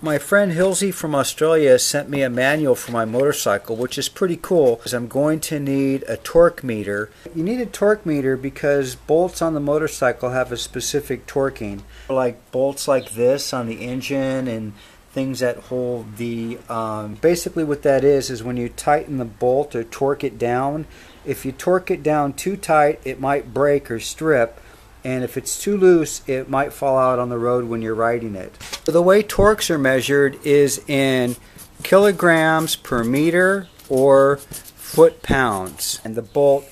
My friend Hilsey from Australia sent me a manual for my motorcycle, which is pretty cool because I'm going to need a torque meter. You need a torque meter because bolts on the motorcycle have a specific torquing. Like bolts like this on the engine and things that hold the... basically what that is when you tighten the bolt or torque it down. If you torque it down too tight, it might break or strip. And if it's too loose, it might fall out on the road when you're riding it. So the way torques are measured is in kilograms per meter or foot-pounds. And the bolt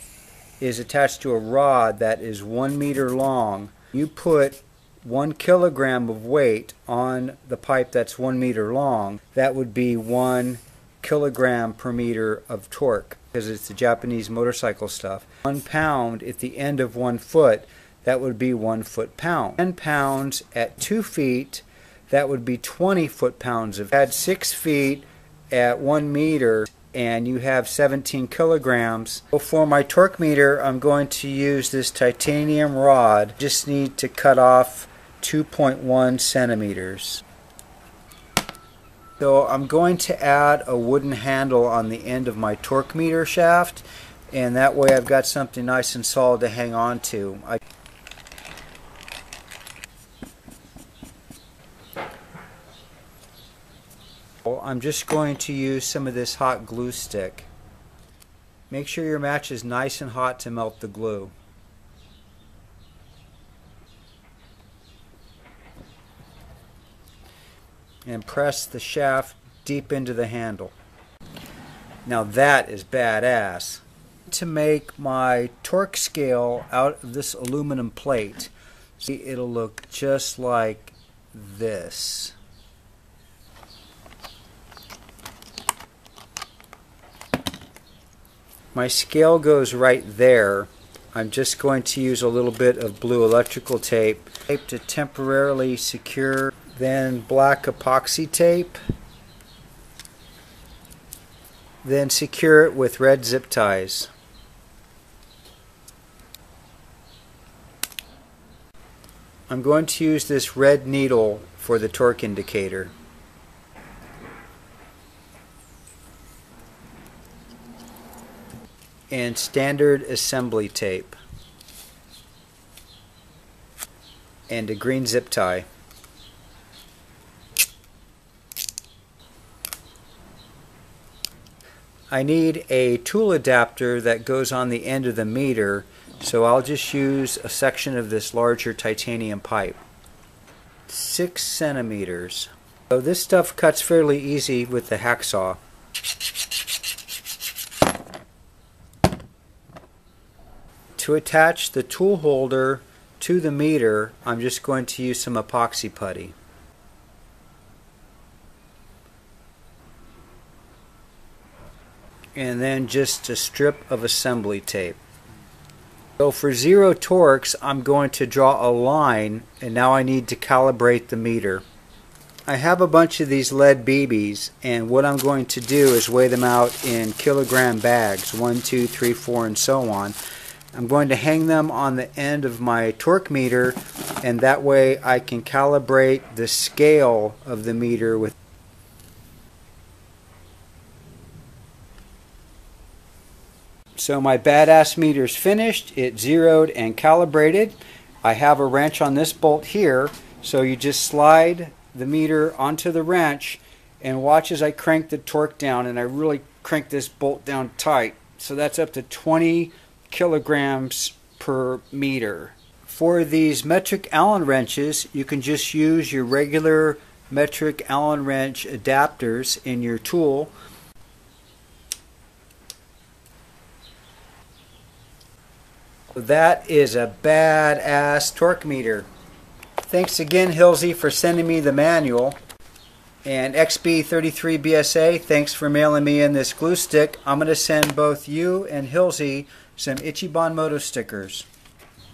is attached to a rod that is 1 meter long. You put 1 kilogram of weight on the pipe that's 1 meter long. That would be 1 kilogram per meter of torque, because it's the Japanese motorcycle stuff. 1 pound at the end of 1 foot, that would be 1 foot-pound. 10 pounds at 2 feet, that would be 20 foot-pounds. If you add 6 feet at 1 meter, and you have 17 kilograms. So for my torque meter, I'm going to use this titanium rod. Just need to cut off 2.1 centimeters. So I'm going to add a wooden handle on the end of my torque meter shaft, and that way I've got something nice and solid to hang on to. I'm just going to use some of this hot glue stick. Make sure your match is nice and hot to melt the glue. And press the shaft deep into the handle. Now that is badass. To make my torque scale out of this aluminum plate, see, it'll look just like this. My scale goes right there. I'm just going to use a little bit of blue electrical tape to temporarily secure, then black epoxy tape, then secure it with red zip ties. I'm going to use this red needle for the torque indicator. And standard assembly tape. And a green zip tie. I need a tool adapter that goes on the end of the meter, so I'll just use a section of this larger titanium pipe. 6 centimeters. So this stuff cuts fairly easy with the hacksaw. To attach the tool holder to the meter, I'm just going to use some epoxy putty. And then just a strip of assembly tape. So for 0 torques, I'm going to draw a line, and now I need to calibrate the meter. I have a bunch of these lead BBs, and what I'm going to do is weigh them out in kilogram bags, 1, 2, 3, 4, and so on. I'm going to hang them on the end of my torque meter, and that way I can calibrate the scale of the meter with. So my badass meter's finished. It's zeroed and calibrated. I have a wrench on this bolt here, so you just slide the meter onto the wrench and watch as I crank the torque down, and I really crank this bolt down tight. So that's up to 20 kilograms per meter. For these metric Allen wrenches, you can just use your regular metric Allen wrench adapters in your tool. That is a badass torque meter. Thanks again, Hilsey, for sending me the manual. And XB33BSA, thanks for mailing me in this glue stick. I'm going to send both you and Hilsey some Ichiban Moto stickers.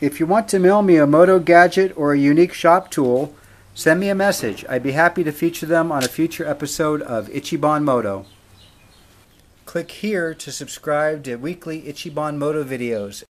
If you want to mail me a moto gadget or a unique shop tool, send me a message. I'd be happy to feature them on a future episode of Ichiban Moto. Click here to subscribe to weekly Ichiban Moto videos.